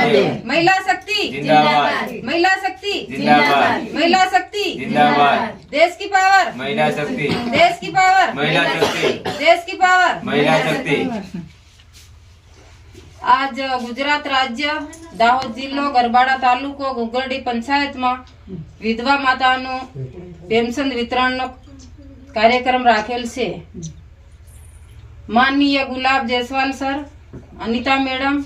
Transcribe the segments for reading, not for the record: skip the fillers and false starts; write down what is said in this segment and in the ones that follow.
महिला शक्ति जिंदाबाद, महिला शक्ति जिंदाबाद, महिला शक्ति जिंदाबाद, देश की पावर महिला शक्ति, देश की पावर महिला शक्ति, देश की पावर महिला शक्ति। आज गुजरात राज्य दाहोद जिल्लो गरबाड़ा तालुको घुगरडी पंचायत में विधवा मातानो पेंशन वितरण कार्यक्रम राखेल से। माननीय गुलाब जयस्वाल सर, अनिता मैडम,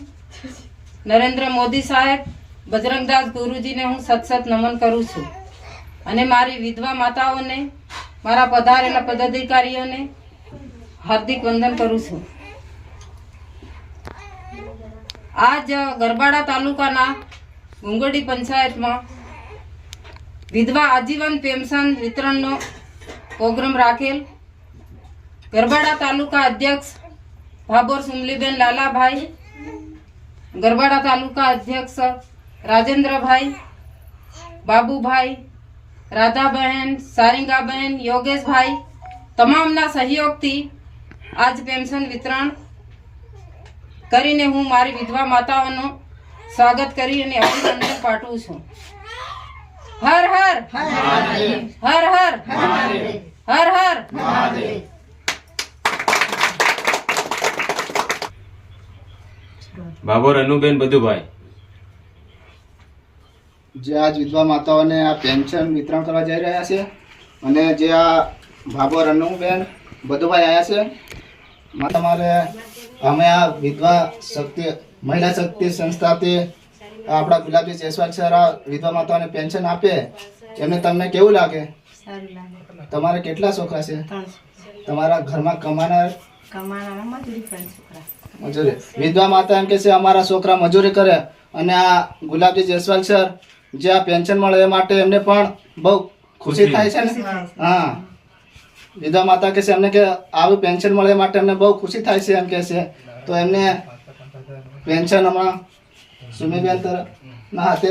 नरेंद्र मोदी साहेब, बजरंगदास गुरुजी ने हूँ सत नमन करूँ छू અને મારી વિધવા માતાઓને મારા પધારેલા પદાધિકારીઓને હાર્દિક વંદન કરું છું। આજ ગરબાડા તાલુકાના ગુંગરડી પંચાયતમાં વિધવા આજીવન પેન્શન વિતરણનો પ્રોગ્રામ રાખેલ। ગરબાડા તાલુકા અધ્યક્ષ ભાભોર સુમલીબેન લાલાભાઈ, ગરબાડા તાલુકા અધ્યક્ષ રાજેન્દ્રભાઈ, બાબુભાઈ, રાધાબહેન, સારિંગાબહેન, યોગેશભાઈ તમામના સહયોગથી આજ પેન્શન વિતરણ કરીને હું મારી વિધવા માતાઓનું સ્વાગત કરી અને અભિનંદન પાઠવું છું। હર હર હર હર હર હર ભાભોર અનુબેન બધુભાઈ। જે આજ વિધવા માતાઓને આ પેન્શન વિતરણ કરવા જઈ રહ્યા છે અને જે આ ભાભોર અનુબેન બધુભાઈ આવ્યા છે, તમારે અમે આ વિધવા શક્તિ મહિલા શક્તિ સંસ્થાથી આપણા ગુલાબજી જયસ્વાલ સર આ વિધવા માતાઓને પેન્શન આપે એમને તમને કેવું લાગે? તમારે કેટલા છોકરા છે? તમારા ઘરમાં કમાનાર મજૂરી? વિધવા માતા એમ કે છે અમારા છોકરા મજૂરી કરે અને આ ગુલાબજી જયસ્વાલ સર જે આ પેન્શન મળે એ માટે એમને પણ બહુ ખુશી થાય છે ને? હા, વિધવા માતા કે છે એમને કે આવું પેન્શન મળે માટે એમને બહુ ખુશી થાય છે એમ કે છે। તો એમને પેન્શન હમણાં સુમીબેન ના હાથે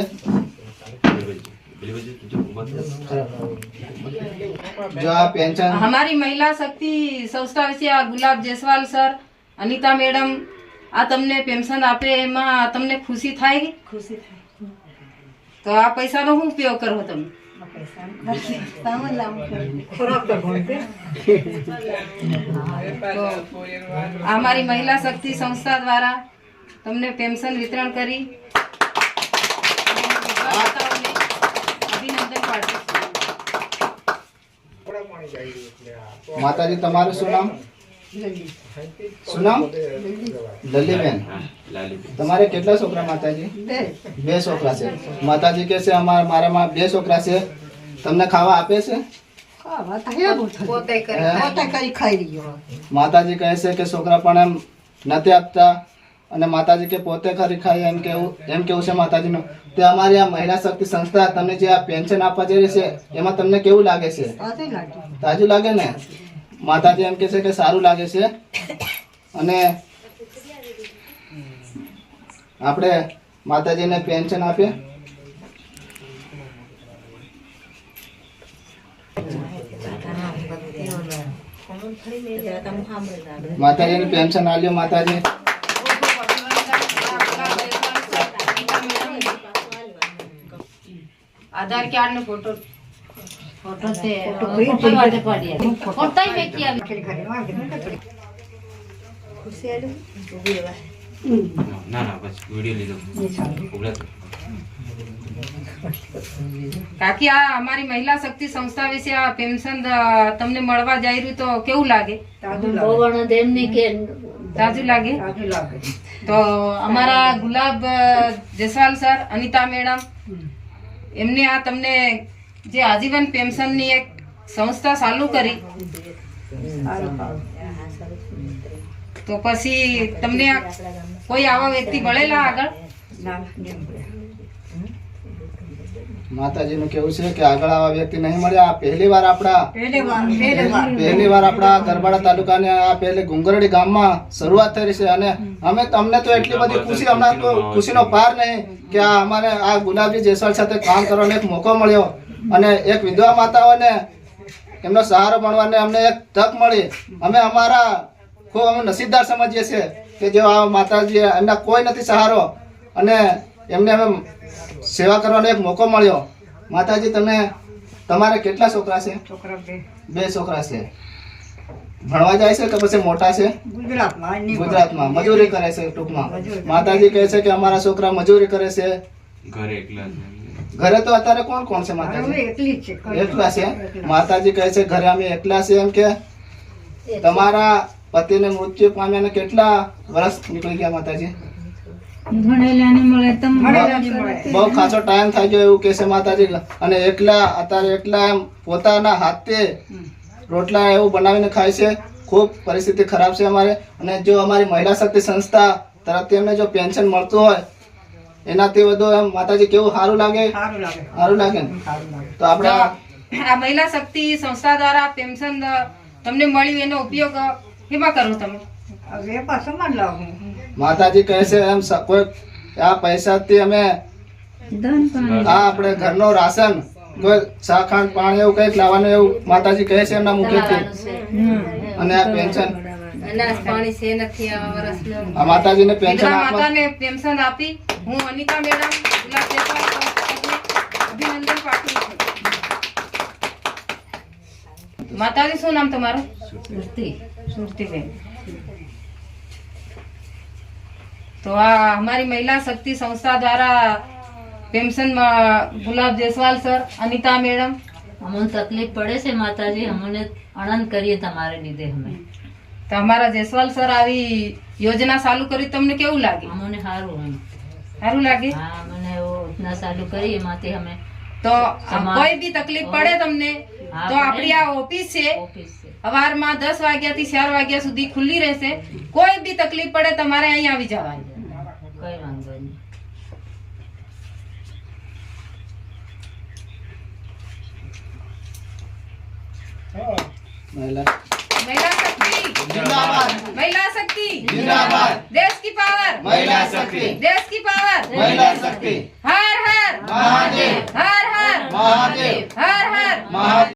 जो आ पेंशन हमारी महिला शक्ति संस्था विषे आ गुलाब जयस्वाल सर, अनिता मैडम आ तमने पेंशन आपे एमा तमने खुशी थाय? खुशी थाय। तो आ पैसा नो हूँ उपयोग करो तुम? हमारी महिला शक्ति संस्था द्वारा तमने पेंशन वितरण करी अभिनंदन पाठवुं छुं। माताजी તમારું શું નામ? શું નામ? લલીબેન। તમારે કેટલા છોકરા માતાજી? બે છોકરા છે। માતાજી કહે છે મારામાં બે છોકરા છે, તમને ખાવા આપે છે? માતાજી કહે છે કે છોકરા પણ એમ નથી આપતા અને માતાજી કે પોતે ખરી ખાય એમ કેવું છે માતાજીનું। તે અમારી આ મહિલા શક્તિ સંસ્થા તમને જે આ પેન્શન આપવા જઈ રહી છે એમાં તમને કેવું લાગે છે? તાજું લાગે ને? માતાજી એમ કે છે કે સારું લાગે છે અને આપણે માતાજીને પેન્શન આપીએ। માતાજીને પેન્શન આલ્યો માતાજી। आधार कार्ड ने फोटो से फोटो ही देखिए ના ના બસ વિડિયો લીધો। કાકી આ અમારી મહિલા શક્તિ સંસ્થા વિશે આ પેન્શન તમને મળવા જઈ રહ્યું તો કેવું લાગે? તાજું લાગે? તો અમારા ગુલાબ જયસ્વાલ સર, અનિતા મેડમ એમને આ તમને જે આજીવન પેન્શનની એક સંસ્થા ચાલુ કરી તો પછી તમને કોઈ આવા વ્યક્તિ મળેલા આગળ? માતાજીનું કેવું છે કે આગળ આવા વ્યક્તિ નહીં મળ્યા। પહેલી વાર આપણા ગરબાડા તાલુકાને આ પહેલે ગુંગરડી ગામમાં શરૂઆત થઈ છે અને અમે તમને તો એટલી બધી ખુશી, હમણાં તો ખુશીનો પાર નહીં કે આ અમારે આ ગુલાબજી જયસ્વાલ સાથે કામ કરવાનો એક મોકો મળ્યો અને એક વિધવા માતાઓને એમનો સહારો બનવાને અમને એક તક મળી। અમે અમારા ખૂબ અમે નસીબદાર સમજીએ છીએ કે જો આ માતાજી એમના કોઈ નથી સહારો અને એમને અમે સેવા કરવાનો એક મોકો મળ્યો. માતાજી તમે તમારે કેટલા છોકરા છે? બે છોકરા છે. ભણવા જાય છે કે પછી મોટા છે? ગુજરાતમાં મજૂરી કરે છે. ટૂંકમાં માતાજી કહે છે કે અમારા છોકરા મજૂરી કરે છે. ઘરે એકલા છે. ઘરે તો અત્યારે કોણ કોણ છે માતાજી? એકલા છે. માતાજી કહે છે ઘરે અમે એકલા છે. એમ કે તમારા પતિને મૃત્યુ પામ્યાને કેટલા વર્ષ નીકળી ગયા માતાજી? બહુ ખાસો ટાઈમ થઈ ગયો એવું કે છે માતાજી. અને એકલા અત્યારે એકલા એમ પોતાના હાથે રોટલા એવું બનાવીને ખાય છે. ખૂબ પરિસ્થિતિ ખરાબ છે અમારે. અને જો અમારી મહિલા શક્તિ સંસ્થા તરફથી એમને જો પેન્શન મળતું હોય એનાથી વધુ એમ માતાજી કેવું સારું લાગે? સારું લાગે ને? તો આપણે આ મહિલા શક્તિ સંસ્થા દ્વારા પેન્શન તમને મળ્યું એનો ઉપયોગ કેમાં કરો તમે? માતાજી કહે છે એમ કોઈ આ પૈસાથી અમે આ આપણે ઘરનો રાશન કોઈ શાખાંડ પાણી એવું કઈક લાવવાનું એવું માતાજી કહે છે એમના મુખેથી. અને આ પેન્શન આ માતાજીને પેન્શન વિધવા આપવા માતાને પેન્શન આપી હું અનિતા મેડમ ગુલાબ જયસ્વાલ અભિનંદન પાઠવું છું. માતાજી શું નામ તમારું? સુરતીબેન. તો આ અમારી મહિલા શક્તિ સંસ્થા દ્વારા પેન્શન ગુલાબ જયસ્વાલ સર, અનિતા મેડમ. અમને તકલીફ પડે છે માતાજી, અમને આનંદ કરીએ તમારે લીધે. અમે તો અમારા જયસ્વાલ સર આવી યોજના ચાલુ કરી તમને કેવું લાગે? અમને સારું સારું લાગે? હા, મને યોજના ચાલુ કરી એમાંથી અમે તો કોઈ બી તકલીફ પડે તમને તો આપણી આ ઓફિસ છે ઓફિસ છે. સવારમાં 10 વાગ્યાથી 4 વાગ્યા સુધી ખુલ્લી રહેશે. કોઈ બી તકલીફ પડે તમારે અહીં આવી જવાની. કઈ વાંધો નહીં. મહિલા महिला शक्ति जिंदाबाद, महिला शक्ति जिंदाबाद, देश की पावर, महिला शक्ति, देश की पावर, महिला शक्ति, हर हर महादेव, हर हर महादेव, हर